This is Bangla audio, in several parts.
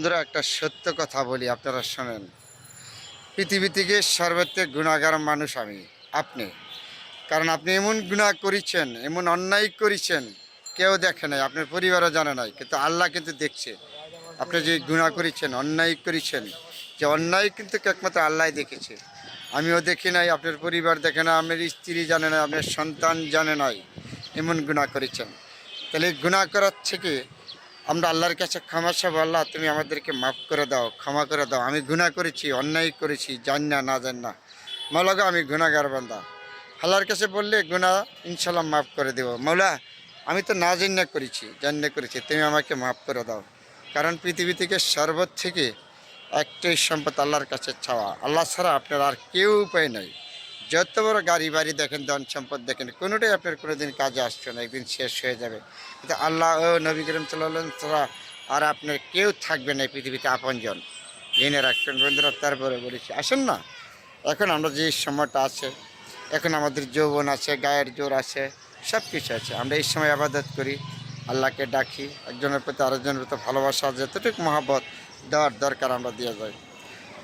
বন্ধুরা, একটা সত্য কথা বলি, আপনারা শোনেন। পৃথিবী থেকে সর্বাধিক গুণাগার মানুষ আপনি। কারণ আপনি এমন গুনাহ করেছেন, এমন অন্যায় করেছেন, কেউ দেখে নাই, আপনার পরিবারও জানে নাই, কিন্তু আল্লাহ কিন্তু দেখছে। আপনি যে গুনাহ করেছেন, অন্যায় করেছেন, যে অন্যায় কিন্তু একমাত্র আল্লাহ দেখেছে। আমিও দেখি নাই, আপনার পরিবার দেখে না, আপনার স্ত্রী জানে না, আপনার সন্তান জানে নাই, এমন গুনাহ করেছেন। তাহলে এই গুনাহ করার থেকে আমরা আল্লাহর কাছে ক্ষমা চাবো, আল্লাহ তুমি আমাদেরকে মাফ করে দাও, ক্ষমা করে দাও, আমি গুনাহ করেছি, অন্যায় করেছি, জান না না জান না, মাওলা গো আমি গুনাহগার বান্দা। আল্লাহর কাছে বললে গুনাহ ইনশাল্লাহ মাফ করে দেব। মাওলা আমি তো না জান্না করেছি, জান্না করেছি, তুমি আমাকে মাফ করে দাও। কারণ পৃথিবী থেকে সর্বত থেকে একটাই সম্পদ আল্লাহর কাছে চাওয়া, আল্লাহ ছাড়া আপনার আর কেউ উপায় নাই। যত বড় গাড়ি বাড়ি দেখেন, ধন সম্পদ দেখেন, কোনোটাই আপনার কোনো দিন কাজে আসছে না, একদিন শেষ হয়ে যাবে। কিন্তু আল্লাহ ও নবী করিম সাল্লাল্লাহু আলাইহি ছাড়া আর আপনার কেউ থাকবে না এই পৃথিবীতে আপনজন। জেনে রাখবেন বন্ধুরা। তারপরে বলেছি, আসেন না, এখন আমরা যে সময়টা আছে, এখন আমাদের যৌবন আছে, গায়ের জোর আছে, সব কিছু আছে, আমরা এই সময় আবাদত করি, আল্লাহকে ডাকি, একজনের প্রতি আরেকজনের প্রতি ভালোবাসা, যতটুকু মহাব্বত দেওয়ার দরকার আমরা দিয়ে যাই।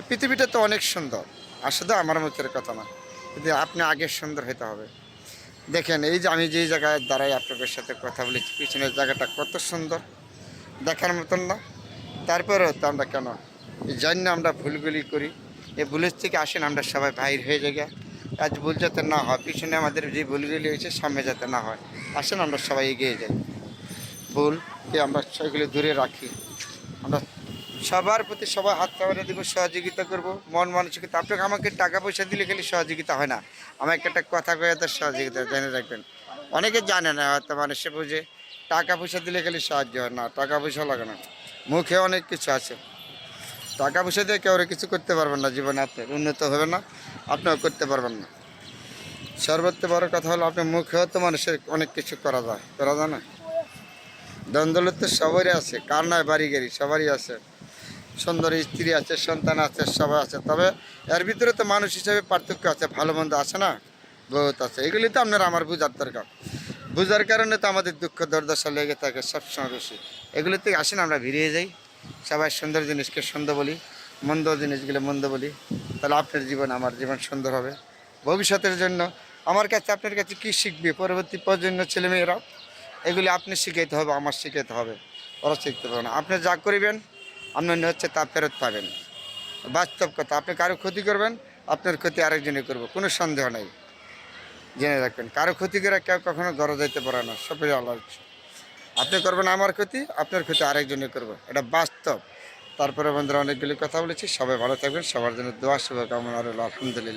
পৃথিবীটা তো অনেক সুন্দর, আর শুধু আমার মুখের কথা না, কিন্তু আপনি আগে সুন্দর হতে হবে। দেখেন, এই যে আমি যেই জায়গায় দাঁড়াই আপনাদের সাথে কথা বলেছি, পিছনের জায়গাটা কত সুন্দর, দেখার মতন না? তারপরেও তো আমরা কেন এই জন্য আমরা ভুলগুলি করি। এই ভুলের থেকে আসেন আমরা সবাই বাহির হয়ে যাই, আজ ভুল যাতে না হয়, পিছনে আমাদের যে ভুলগুলি হয়েছে সামনে যাতে না হয়, আসেন আমরা সবাই এগিয়ে যাই, ভুলকে আমরা সেগুলি দূরে রাখি। আমরা সবার প্রতি সবাই হাত খাবারে দেবো, সহযোগিতা করবো, মন মানসিকতা। আপনাকে আমাকে টাকা পয়সা দিলে খালি সহযোগিতা হয় না, আমাকে একটা কথা কয়ে তার সহযোগিতা জেনে রাখবেন। অনেকে জানে না, হয়তো মানুষে বুঝে টাকা পয়সা দিলে খালি সাহায্য হয় না, টাকা পয়সা লাগে না, মুখে অনেক কিছু আছে। টাকা পয়সা দিয়ে কেউ কিছু করতে পারবেন না, জীবনে আপনার উন্নত হবে না, আপনিও করতে পারবেন না। সর্বোচ্চ বড় কথা হলো, আপনার মুখেও তো মানুষের অনেক কিছু করা যায়, করা যায় না? দ্বন্দ্বলত তো সবারই আছে, কার নয় বাড়ি গাড়ি সবারই আছে, সুন্দর স্ত্রী আছে, সন্তান আছে, সবাই আছে। তবে এর ভিতরে তো মানুষ হিসেবে পার্থক্য আছে, ভালো মন্দ আছে না, বহুত আছে। এগুলি তো আপনার আমার বুঝার দরকার, বুঝার কারণে তো আমাদের দুঃখ দুর্দশা লেগে থাকে সবসময় বেশি। এগুলি থেকে আসেন আমরা ভিড়িয়ে যাই, সবাই সুন্দর জিনিসকে সুন্দর বলি, মন্দ জিনিসগুলো মন্দ বলি, তাহলে আপনার জীবন আমার জীবন সুন্দর হবে। ভবিষ্যতের জন্য আমার কাছে আপনার কাছে কী শিখবে পরবর্তী প্রজন্ম ছেলেমেয়েরাও, এগুলি আপনি শিখাইতে হবে, আমার শিখাইতে হবে, ওরা শিখতে পারবে না। আপনি যা করিবেন আপনি হচ্ছে তা ফেরত পাবেন, বাস্তব কথা। আপনি কারো ক্ষতি করবেন, আপনার ক্ষতি আরেকজনে করবো, কোনো সন্দেহ নেই। জেনে রাখবেন, কারো ক্ষতি করে কেউ কখনো ঘরে যাইতে পারে না, সবই আল্লাহ। আপনি করবেন আমার ক্ষতি, আপনার ক্ষতি আরেকজনে করবো, এটা বাস্তব। তারপরে বন্ধুরা, অনেকগুলি কথা বলেছি, সবাই ভালো থাকবেন, সবার জন্য দোয়া শুভকামনা রইল। আলহামদুলিল্লাহ।